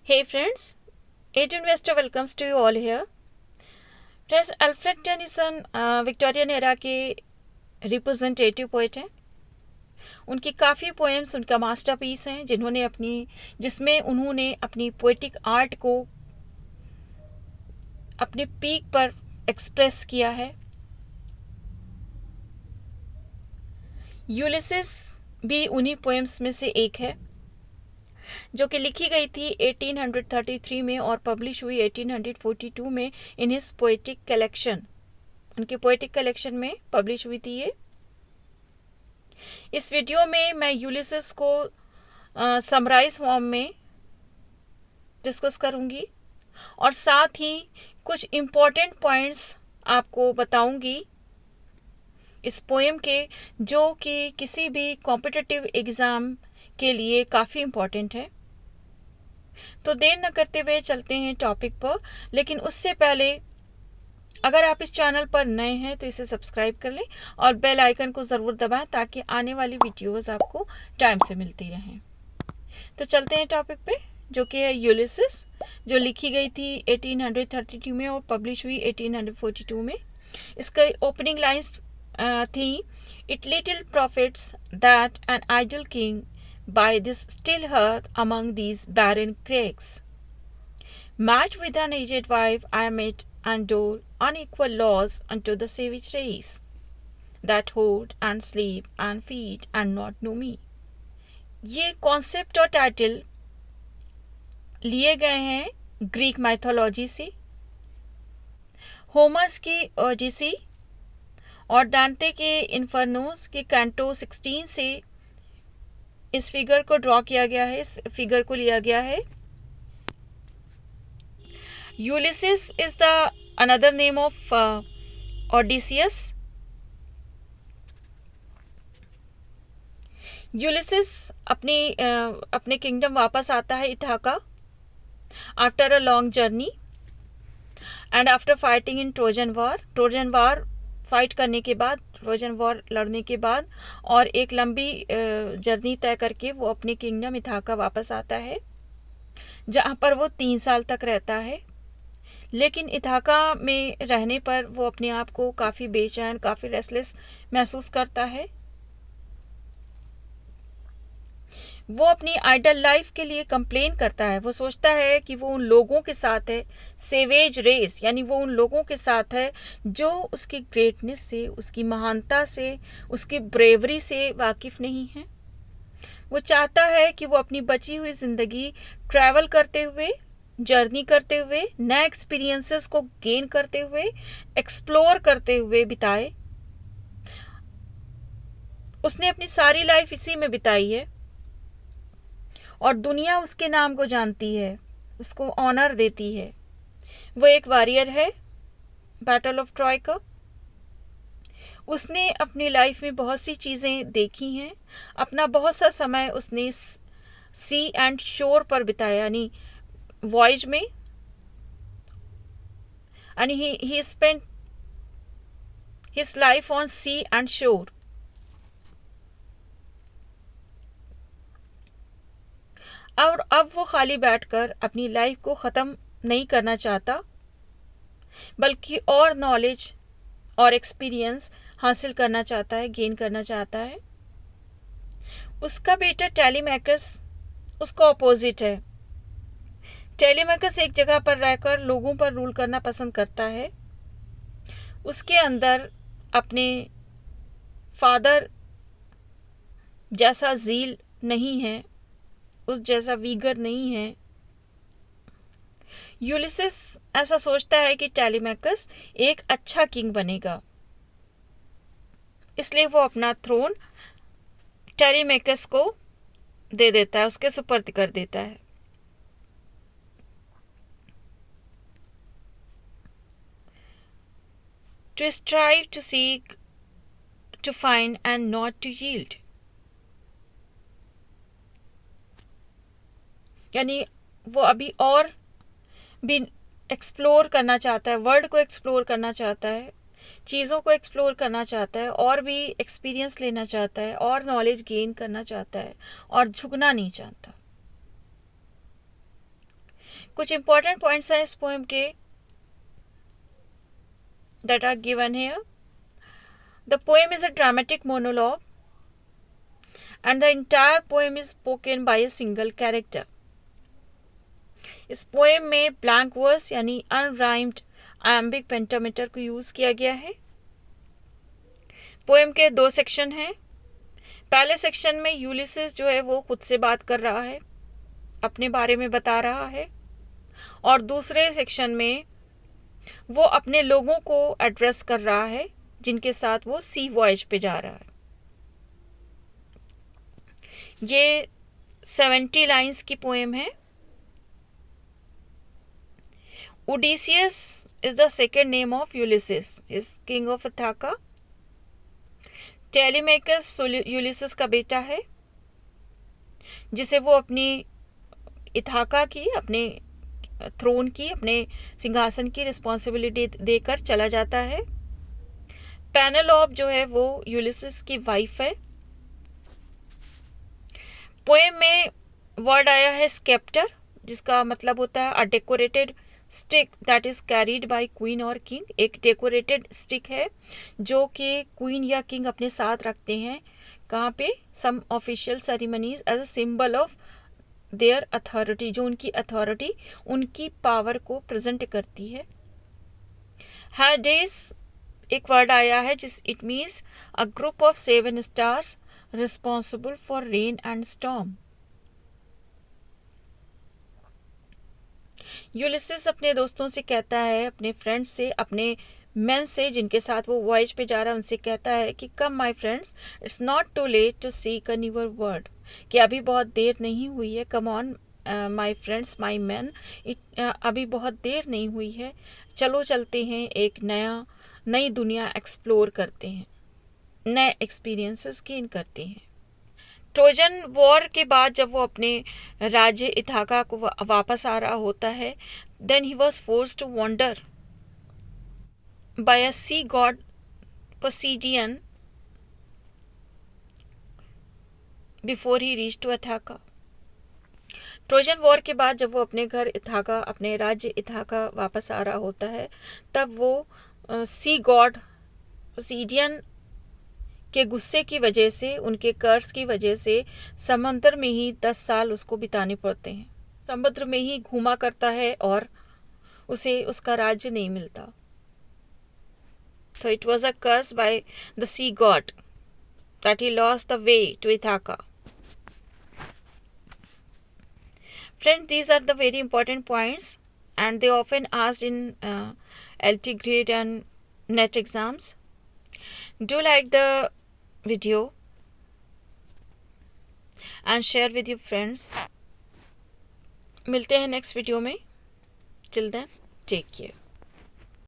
Hey friends, Age Investor welcomes to you all here. Friends, Alfred Tennyson Victorian era के representative poet हैं। उनकी काफ़ी poems उनका masterpiece हैं जिसमें उन्होंने अपनी पोएटिक आर्ट को अपने पीक पर एक्सप्रेस किया है। यूलिसिस भी उन्हीं पोएम्स में से एक है, जो कि लिखी गई थी 1833 में और पब्लिश हुई 1842 में इन हिज पोएटिक कलेक्शन। उनके पोएटिक कलेक्शन में पब्लिश हुई थी ये। इस वीडियो में मैं यूलिसिस को समराइज फॉर्म में डिस्कस करूंगी और साथ ही कुछ इम्पोर्टेंट पॉइंट्स आपको बताऊंगी इस पोएम के, जो कि किसी भी कॉम्पिटिटिव एग्जाम के लिए काफ़ी इम्पोर्टेंट है। तो देर न करते हुए चलते हैं टॉपिक पर, लेकिन उससे पहले अगर आप इस चैनल पर नए हैं तो इसे सब्सक्राइब कर लें और बेल आइकन को ज़रूर दबाएं ताकि आने वाली वीडियोस आपको टाइम से मिलती रहें। तो चलते हैं टॉपिक पे, जो कि है यूलिसिस, जो लिखी गई थी 1832 में और पब्लिश हुई 1842 में। इसका ओपनिंग लाइन्स थी, it little profits that an idle king by this still hearth among these barren crags. Matched with an aged wife, I met and dole unequal laws unto the savage race, that hold and sleep and feed and not know me. ये concept और title लिए गए हैं Greek mythology से, होमर्स की ओडिसी और डांटे के इन्फर्नोस के कैंटो 16 से इस फिगर को ड्रॉ किया गया है, इस फिगर को लिया गया है। Ulysses is the another name of Odysseus. Ulysses अपने किंगडम वापस आता है Ithaca after a long journey and after fighting in Trojan war fight करने के बाद, ट्रोजन वॉर लड़ने के बाद और एक लंबी जर्नी तय करके वो अपने किंगडम इथाका वापस आता है, जहाँ पर वो 3 साल तक रहता है। लेकिन इथाका में रहने पर वो अपने आप को काफ़ी बेचैन, काफ़ी रेस्टलेस महसूस करता है। वो अपनी आइडल लाइफ के लिए कंप्लेन करता है। वो सोचता है कि वो उन लोगों के साथ है, सेवेज रेस, यानी वो उन लोगों के साथ है जो उसकी ग्रेटनेस से, उसकी महानता से, उसकी ब्रेवरी से वाकिफ नहीं है। वो चाहता है कि वो अपनी बची हुई जिंदगी ट्रैवल करते हुए, जर्नी करते हुए, नए एक्सपीरियंसेस को गेन करते हुए, एक्सप्लोर करते हुए बिताए। उसने अपनी सारी लाइफ इसी में बिताई है और दुनिया उसके नाम को जानती है, उसको ऑनर देती है। वो एक वॉरियर है बैटल ऑफ ट्रॉय का। उसने अपनी लाइफ में बहुत सी चीज़ें देखी हैं। अपना बहुत सा समय उसने सी एंड शोर पर बिताया, यानी वॉयज में, and he spent his life on sea and shore. और अब वो खाली बैठकर अपनी लाइफ को ख़त्म नहीं करना चाहता, बल्कि और नॉलेज और एक्सपीरियंस हासिल करना चाहता है, गेन करना चाहता है। उसका बेटा टेलीमैकस उसका ऑपोजिट है। टेलीमैकस एक जगह पर रहकर लोगों पर रूल करना पसंद करता है। उसके अंदर अपने फादर जैसा ज़ील नहीं है, उस जैसा वीगर नहीं है। यूलिसिस ऐसा सोचता है कि टेलीमैकस एक अच्छा किंग बनेगा, इसलिए वो अपना थ्रोन टेलीमैकस को दे देता है, उसके सुपर्द कर देता है। To strive, to seek, to find and not to yield, यानी वो अभी और भी एक्सप्लोर करना चाहता है, वर्ल्ड को एक्सप्लोर करना चाहता है, चीज़ों को एक्सप्लोर करना चाहता है, और भी एक्सपीरियंस लेना चाहता है, और नॉलेज गेन करना चाहता है, और झुकना नहीं चाहता। कुछ इंपॉर्टेंट पॉइंट्स हैं इस पोएम के that are given here. The poem is a dramatic monologue and the entire poem is spoken by a single character. इस पोएम में ब्लैंक वर्स यानी अनराइम्ड आयम्बिक पेंटामीटर को यूज किया गया है। पोएम के 2 सेक्शन हैं। पहले सेक्शन में यूलिसिस जो है वो खुद से बात कर रहा है, अपने बारे में बता रहा है, और दूसरे सेक्शन में वो अपने लोगों को एड्रेस कर रहा है जिनके साथ वो सी वॉयज पे जा रहा है। ये 70 लाइंस की पोएम है। Odysseus is the second name of Ulysses, is king of Ithaca. Telemachus Ulysses का बेटा है जिसे वो अपनी इथाका की, अपने थ्रोन की, अपने सिंहासन की रिस्पॉन्सिबिलिटी देकर चला जाता है। पेनेलोप जो है वो यूलिसिस की वाइफ है। पोएम में वर्ड आया है स्केप्टर, जिसका मतलब होता है a decorated stick that is carried by queen और किंग। एक डेकोरेटेड स्टिक है जो कि क्वीन या किंग अपने साथ रखते हैं। कहाँ पे? Some official ceremonies as a symbol of their authority, जो उनकी अथॉरिटी, उनकी पावर को प्रेजेंट करती है। हाडेस एक वर्ड आया है जिस it means a group of 7 stars responsible for rain and storm. Ulysses अपने दोस्तों से कहता है, अपने फ्रेंड्स से, अपने मेन से जिनके साथ वो वॉयज पे जा रहा है, उनसे कहता है कि come my friends, it's not too late to seek a newer world, कि अभी बहुत देर नहीं हुई है। Come on my friends, my men, अभी बहुत देर नहीं हुई है, चलो चलते हैं, एक नई दुनिया एक्सप्लोर करते हैं, नए एक्सपीरियंसेस गेन करते हैं। ट्रोजन वॉर के बाद जब वो अपने राज्य इथाका को वापस आ रहा होता है, then he was forced to wander by a sea god Poseidon before he reach to Ithaca. Trojan war के बाद जब वो अपने घर इथाका, अपने राज्य इथाका वापस आ रहा होता है, तब वो सी गॉड पोसीडियन के गुस्से की वजह से, उनके कर्ज की वजह से समुद्र में ही 10 साल उसको बिताने पड़ते हैं। समुद्र में ही घूमा करता है और उसे उसका राज्य नहीं मिलता। So it was a curse by the sea god that he lost the way to Ithaca. Friends, these are the very important points and they often asked in LT grade and NET exams. Do like the video and share with your friends. मिलते हैं next video में। Till then, take care.